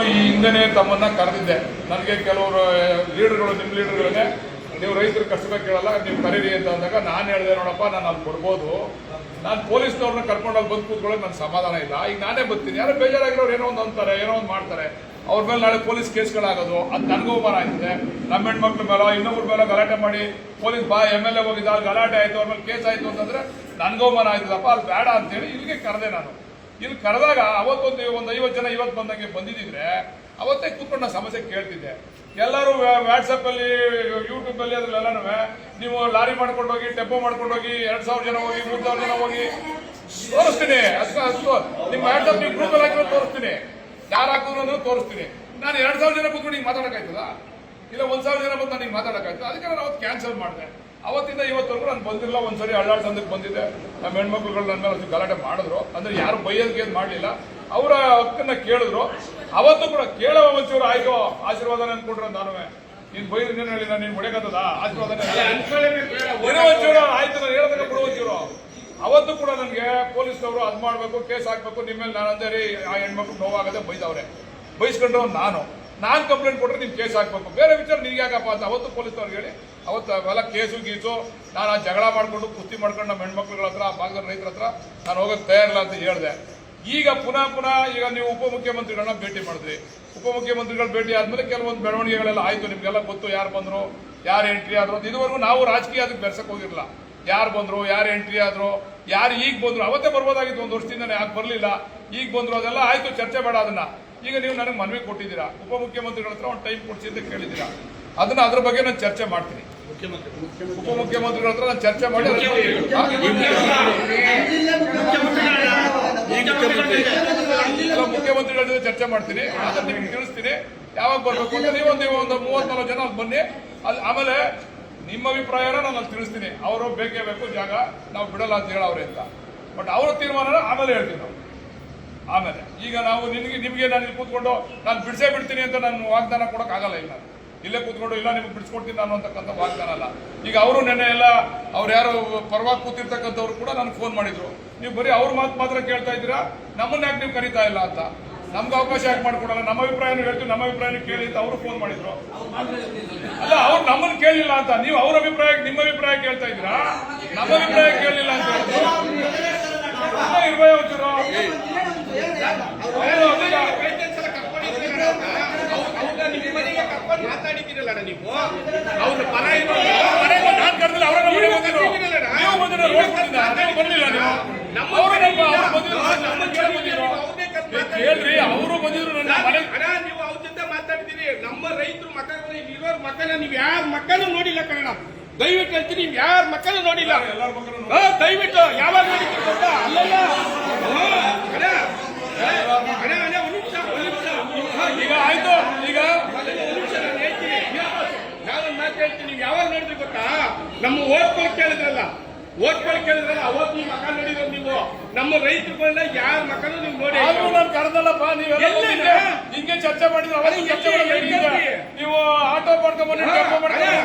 ಈ ಹಿಂದೆನೇ ತಮ್ಮನ್ನ ಕರೆದಿದ್ದೆ. ನನಗೆ ಕೆಲವರು ಲೀಡರ್ಗಳು, ನಿಮ್ಮ ಲೀಡರ್ಗಳೇ, ನೀವು ರೈತರು ಕಷ್ಟ ಕೇಳಲ್ಲ, ನೀವು ಕರೀರಿ ಅಂತ ಅಂದಾಗ ನಾನು ಹೇಳಿದೆ, ನೋಡಪ್ಪ ನಾನು ಅಲ್ಲಿ ಕೊಡ್ಬೋದು, ನಾನು ಪೊಲೀಸ್ನವ್ರನ್ನ ಕರ್ಕೊಂಡೋಗಿ ಬಂದು ಕೂತ್ಕೊಳ್ಳೋಕೆ ನನ್ನ ಸಮಾಧಾನ ಇಲ್ಲ. ಈಗ ನಾನೇ ಬರ್ತೀನಿ, ಯಾರೋ ಬೇಜಾರಾಗಿರೋರು ಏನೋ ಒಂದು ಅಂತಾರೆ, ಏನೋ ಒಂದು ಮಾಡ್ತಾರೆ, ಅವ್ರ ಮೇಲೆ ನಾಳೆ ಪೊಲೀಸ್ ಕೇಸ್ಗಳಾಗೋದು, ಅದು ನನಗೂ ಅವಮಾನ ಆಯ್ತದೆ. ನಮ್ಮ ಹೆಣ್ಮಕ್ಳ ಮೇಲೆ ಇನ್ನೊಬ್ಬರ ಮೇಲೆ ಗಲಾಟೆ ಮಾಡಿ ಪೊಲೀಸ್ MLA ಹೋಗಿದ್ದ, ಅಲ್ಲಿ ಗಲಾಟೆ ಆಯಿತು, ಅವ್ರ ಮೇಲೆ ಕೇಸ್ ಆಯಿತು ಅಂತಂದ್ರೆ ನನಗೂ ಅವಮಾನ ಆಯ್ತದಪ್ಪ, ಅಲ್ಲಿ ಬೇಡ ಅಂತೇಳಿ ಇಲ್ಲಿಗೆ ಕರೆದೆ. ನಾನು ಇಲ್ಲಿ ಕರೆದಾಗ ಅವತ್ತೊಂದು 50 ಜನ ಇವತ್ತು ಬಂದಂಗೆ ಬಂದಿದ್ದಿದ್ರೆ ಅವತ್ತೇ ಕೂತ್ಕೊಂಡು ನಾನು ಸಮಸ್ಯೆ ಕೇಳ್ತಿದ್ದೆ. ಎಲ್ಲರೂ ವಾಟ್ಸಪ್ಪಲ್ಲಿ, ಯೂಟ್ಯೂಬಲ್ಲಿ ಅದ್ರಲ್ಲೆಲ್ಲನೂ ನೀವು ಲಾರಿ ಮಾಡ್ಕೊಂಡೋಗಿ, ಟೆಂಪೋ ಮಾಡ್ಕೊಂಡೋಗಿ 2000 ಜನ ಹೋಗಿ, 3000 ಜನ ಹೋಗಿ ತೋರಿಸ್ತೀನಿ. ಅದಕ್ಕೆ ನಿಮ್ಮ ವಾಟ್ಸಪ್ ನೀವು ಗ್ರೂಪಲ್ಲಿ ಹಾಕಿರೋ ತೋರಿಸ್ತೀನಿ, ಯಾರು ಹಾಕಿದ್ರು ಅಂದ್ರೆ ತೋರಿಸ್ತೀನಿ. ನಾನು 2000 ಜನ ಕೂತ್ಕೊಂಡು ಹಿಂಗೆ ಮಾತಾಡೋಕ್ಕಾಯ್ತದ? ಇಲ್ಲ 1000 ಜನ ಬಂದು ನಾನು ಹಿಂಗೆ ಮಾತಾಡೋಕ್ಕಾಯ್ತು? ಅದಕ್ಕೆ ನಾನು ಅವತ್ತು ಕ್ಯಾನ್ಸಲ್ ಮಾಡಿದೆ. ಅವತ್ತಿಂದ ಇವತ್ತವರೆಗೂ ನಾನು ಬಂದಿಲ್ಲ. ಒಂದ್ಸರಿ ಹಳ್ಳಾಳ್ ಸಂದಕ್ಕೆ ಬಂದಿದ್ದೆ, ನಮ್ಮ ಹೆಣ್ಮಕ್ಳುಗಳು ನನ್ನ ಮೇಲೆ ಗಲಾಟೆ ಮಾಡಿದ್ರು. ಅಂದ್ರೆ ಯಾರು ಬೈಯೋದಕ್ಕೆ ಏನು ಮಾಡಲಿಲ್ಲ, ಅವರ ಹಕ್ಕನ್ನ ಕೇಳಿದ್ರು. ಅವತ್ತು ಕೂಡ ಕೇಳೋ ಒಂಚೂರು ಆಯ್ತು ಆಶೀರ್ವಾದ ಅನ್ಕೊಂಡ್ರೆ ನಾನು ನೀನು ಬೈದ್ರೆ ಏನು ಹೇಳಿ, ನಾನು ನೀನು ಹೊಡೆಕತ್ತದ ಆಶೀರ್ವಾದ ಒಂಚೂರು ಆಯ್ತು, ನಾನು ಹೇಳೋದಕ್ಕೆ ಬಿಡೋ ಒಂಚೂರು. ಅವತ್ತು ಕೂಡ ನನಗೆ ಪೊಲೀಸ್ನವರು ಅದು ಮಾಡಬೇಕು, ಕೇಸ್ ಹಾಕ್ಬೇಕು, ನಿಮ್ಮ ಮೇಲೆ ನಾನು ಅಂದೇರಿ ಆ ಹೆಣ್ಮಕ್ಳು ನೋವಾಗದೆ ಬೈದವ್ರೆ, ಬೈಸ್ಕೊಂಡ್ರೆ ನಾನು ಕಂಪ್ಲೇಂಟ್ ಕೊಟ್ಟರೆ ನೀವು ಕೇಸ್ ಹಾಕ್ಬೇಕು, ಬೇರೆ ವಿಚಾರ ನಿನಗೆ ಯಾಕಪ್ಪ ಅಂತ ಅವತ್ತು ಪೊಲೀಸ್ನವ್ರಿಗೆ ಹೇಳಿ ಅವತ್ತು ಅವೆಲ್ಲ ಕೇಸು ಗೀಸು ನಾನು ಆ ಜಗಳ ಮಾಡಿಕೊಂಡು ಕುಸ್ತಿ ಮಾಡ್ಕೊಂಡು ನಮ್ಮ ಹೆಣ್ಮಕ್ಳುಗಳ ಹತ್ರ, ಆ ಭಾಗದ ರೈತರ ಹತ್ರ ನಾನು ಹೋಗೋಕ್ಕೆ ತಯಾರಿಲ್ಲ ಅಂತ ಹೇಳಿದೆ. ಈಗ ಪುನಃ ಈಗ ನೀವು ಉಪಮುಖ್ಯಮಂತ್ರಿಗಳನ್ನ ಭೇಟಿ ಮಾಡಿದ್ರಿ. ಉಪಮುಖ್ಯಮಂತ್ರಿಗಳು ಭೇಟಿ ಆದಮೇಲೆ ಕೆಲವೊಂದು ಬೆಳವಣಿಗೆಗಳೆಲ್ಲ ಆಯಿತು, ನಿಮಗೆಲ್ಲ ಗೊತ್ತು, ಯಾರು ಬಂದರು, ಯಾರು ಎಂಟ್ರಿ ಆದರು ಅಂತ. ಇದುವರೆಗೂ ನಾವು ರಾಜಕೀಯ ಅದಕ್ಕೆ ಬೆರೆಸಕ್ಕೆ ಹೋಗಿರಲಿಲ್ಲ. ಯಾರು ಬಂದರು, ಯಾರು ಎಂಟ್ರಿ ಆದರು, ಯಾರು ಈಗ ಬಂದರು, ಅವತ್ತೇ ಬರ್ಬೋದಾಗಿತ್ತು, 1 ವರ್ಷದಿಂದನೇ ಯಾಕೆ ಬರಲಿಲ್ಲ, ಈಗ ಬಂದರು, ಅದೆಲ್ಲ ಆಯಿತು, ಚರ್ಚೆ ಬೇಡ. ಅದನ್ನ ಈಗ ನೀವು ನನಗೆ ಮನವಿ ಕೊಟ್ಟಿದ್ದೀರಾ, ಉಪಮುಖ್ಯಮಂತ್ರಿಗಳ ಹತ್ರ ಒಂದು ಟೈಮ್ ಕೊಡಿಸಿ ಅಂತ ಕೇಳಿದ್ದೀರಾ. ಅದ್ರ ಬಗ್ಗೆ ನಾನು ಚರ್ಚೆ ಮಾಡ್ತೀನಿ. ಉಪಮುಖ್ಯಮಂತ್ರಿಗಳ ಹತ್ರ ನಾನು ಚರ್ಚೆ ಮಾಡಿ ಮುಖ್ಯಮಂತ್ರಿಗಳ ಜೊತೆ ಚರ್ಚೆ ಮಾಡ್ತೀನಿ. ಅದನ್ನ ನಿಮ್ಗೆ ತಿಳಿಸ್ತೀನಿ ಯಾವಾಗ ಬರ್ಬೇಕು ಅಂತ. ನೀವು ಒಂದು 34 ಜನ ಅಲ್ಲಿ ಬನ್ನಿ. ಅಲ್ಲಿ ಆಮೇಲೆ ನಿಮ್ಮ ಅಭಿಪ್ರಾಯನ ನಾನು ಅಲ್ಲಿ ತಿಳಿಸ್ತೀನಿ. ಅವರು ಬೇಕೇ ಬೇಕು ಜಾಗ, ನಾವು ಬಿಡಲ್ಲ ಅಂತ ಹೇಳವ್ರೆ ಅಂತ. ಬಟ್ ಅವರ ತೀರ್ಮಾನ ಆಮೇಲೆ ಹೇಳ್ತೀವಿ ನಾವು. ಆಮೇಲೆ ಈಗ ನಾವು ನಿಮಗೆ ನಾನು ಇಲ್ಲಿ ಕೂತ್ಕೊಂಡು ನಾನು ಬಿಡಿಸೇ ಬಿಡ್ತೀನಿ ಅಂತ ನಾನು ವಾಗ್ದಾನ ಕೊಡೋಕ್ಕಾಗಲ್ಲ. ಇಲ್ಲ ಇಲ್ಲೇ ಕೂತ್ಕೊಂಡು ಇಲ್ಲ ನಿಮ್ಗೆ ಬಿಡಿಸ್ಕೊಡ್ತೀನಿ ನಾನು ಅಂತಕ್ಕಂಥ ವಾಗ್ದಾನ ಅಲ್ಲ. ಈಗ ಅವರು ನೆನ್ನೆ ಎಲ್ಲ ಅವ್ರು ಯಾರು ಪರವಾಗಿ ಕೂತಿರ್ತಕ್ಕಂಥವ್ರು ಕೂಡ ನನಗೆ ಫೋನ್ ಮಾಡಿದ್ರು, ನೀವು ಬರೀ ಅವ್ರ ಮಾತು ಮಾತ್ರ ಕೇಳ್ತಾ ಇದ್ದೀರಾ, ನಮ್ಮನ್ನ ಯಾಕೆ ನೀವು ಕರೀತಾ ಇಲ್ಲ ಅಂತ. ನಮ್ಗೆ ಅವಕಾಶ ಯಾಕೆ ಮಾಡ್ಕೊಡಲ್ಲ, ನಮ್ಮ ಅಭಿಪ್ರಾಯನೂ ಹೇಳ್ತೀವಿ, ನಮ್ಮ ಅಭಿಪ್ರಾಯನೂ ಕೇಳಿ ಅಂತ ಅವರು ಫೋನ್ ಮಾಡಿದ್ರು. ಅಲ್ಲ, ಅವ್ರು ನಮ್ಮನ್ನು ಕೇಳಲಿಲ್ಲ ಅಂತ, ನೀವು ಅವ್ರ ಅಭಿಪ್ರಾಯ ನಿಮ್ಮ ಅಭಿಪ್ರಾಯ ಕೇಳ್ತಾ ಇದ್ದೀರಾ, ನಮ್ಮ ಅಭಿಪ್ರಾಯ ಕೇಳಲಿಲ್ಲ ಅಂತ ಹೇಳಿದ್ರು. ಮಾತಾಡಿದ್ದೀರಲ್ಲ ನೀವು, ಅವ್ರ ಪರ ನಾನು ಕರೆದಿಲ್ಲ, ಅವರನ್ನ ಮನೆ ಬಂದಿದ್ರು, ನೀವು ಬಂದಿರೋ ಬರ್ಲಿಲ್ಲ, ಹೇಳ್ರಿ ಅವರು ಬಂದಿದ್ರು ನನ್ನ ಮನೆ. ನೀವು ಅವ್ರ ಜೊತೆ ಮಾತಾಡಿದ್ದೀರಿ. ನಮ್ಮ ರೈತರು ಮಕ್ಕಳು ಇರೋರ್ ಮಕ್ಕಳ ನೀವು ಯಾರ ಮಕ್ಕಳು ನೋಡಿಲ್ಲ ಕಣ, ದಯವಿಟ್ಟು ಹೇಳ್ತೀನಿ, ನೀವು ಯಾರ ಮಕ್ಕಳು ನೋಡಿಲ್ಲ, ದಯವಿಟ್ಟು ಯಾವಾಗ ನೋಡಿದ್ದೀರಿ ಗೊತ್ತಾ? ಅಲ್ಲಲ್ಲ ಈಗ ಆಯ್ತು. ಈಗ ನಾನೊಂದು ಮಾತು ಹೇಳ್ತೀನಿ, ನೀವು ಯಾವಾಗ ನೋಡಿದ್ರಿ ಗೊತ್ತಾ? ನಮ್ಮ ಓದ್ಕೊಳ್ ಕೇಳಿದ್ರಲ್ಲ, ಅವತ್ತು ಈ ಮಕ್ಕಳು ನೋಡಿದ್ರು ನೀವು. ನಮ್ಮ ರೈತರುಗಳನ್ನ ಯಾರ ಮಕ್ಕಳು ನೀವು ನೋಡಿ. ನಾನು ಕರೆದಲ್ಲಪ್ಪ, ನೀವೆಲ್ಲ ಹಿಂಗೆ ಚರ್ಚೆ ಮಾಡಿದ್ರೆ ಅವತ್ತು ಚರ್ಚೆ ನೀವು ಆಟೋ ಮಾಡ್ಕೊಂಡ್ಬಂದು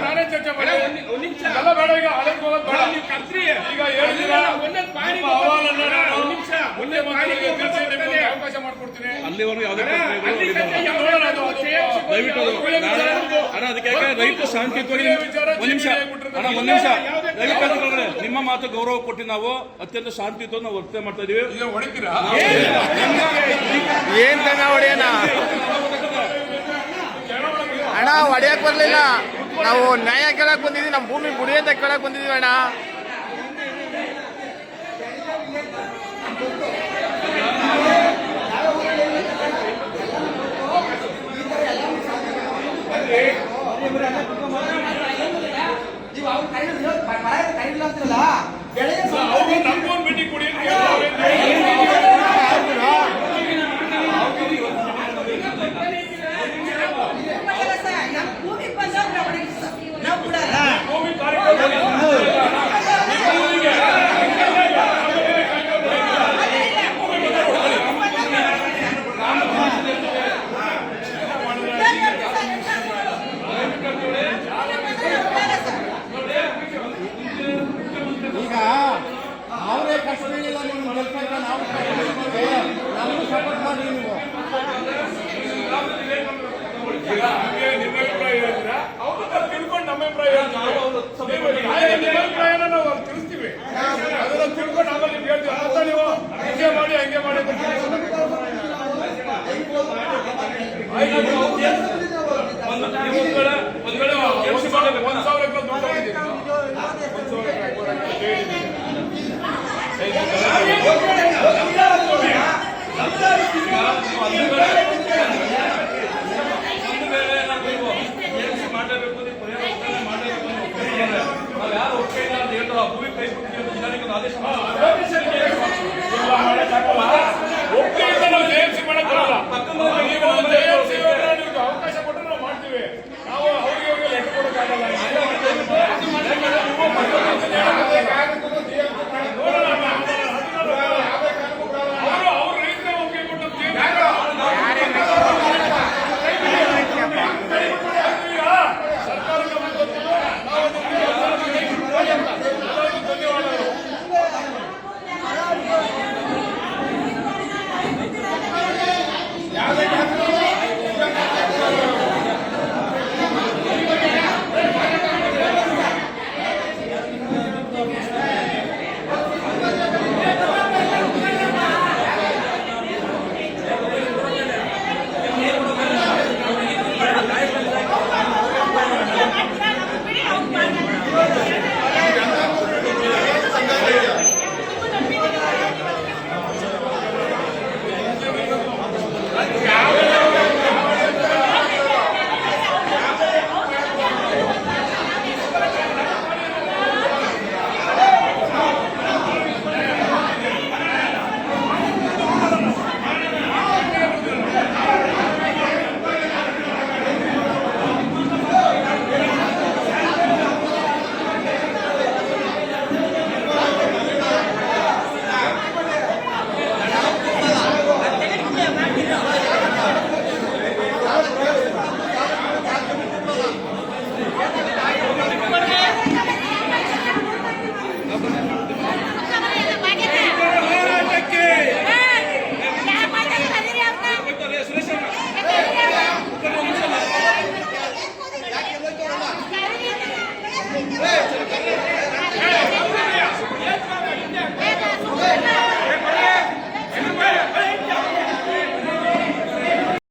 ನಾನೇ ಚರ್ಚೆ ಮಾಡಿ ಎಲ್ಲ ಬೇಡ. ಈಗ ಹಳಕ್ ಹೋಗೋದು ಬೇಡ, ನೀವು ಕರ್ಸ್ರಿ. ಈಗ ಹೇಳಿದ್ದೀರಾ ಅವಕಾಶ ಮಾಡ್ಕೊಡ್ತೀನಿ. ರೈತ ಶಾಂತಿಯುತವಾಗಿ ನಿಮ್ಮ ಮಾತು ಗೌರವ ಕೊಟ್ಟು ನಾವು ಅತ್ಯಂತ ಶಾಂತಿಯುತ ನಾವು ವರ್ತನೆ ಮಾಡ್ತಾ ಇದೀವಿ. ಹೊಡಿತೀರಾ? ಏನ್ ಹೊಡೆಯೋಣ ಅಣ್ಣ, ಹೊಡೆಯಕ್ ಬರ್ಲಿಲ್ಲ. ನಾವು ನ್ಯಾಯ ಕೇಳಕ್ ಬಂದಿದ್ವಿ, ನಮ್ಮ ಭೂಮಿ ಗುಡಿ ಅಂತ ಕೇಳಕ್ ಬಂದಿದೀವಿ ಅಣ್ಣ. ನಮ್ಗೊಂದು ಮೀಟಿಂಗ್ ಕೊಡಿ. ಭೂಮಿ ಕಾರ್ಯಕ್ರಮ ಆಯ್ತು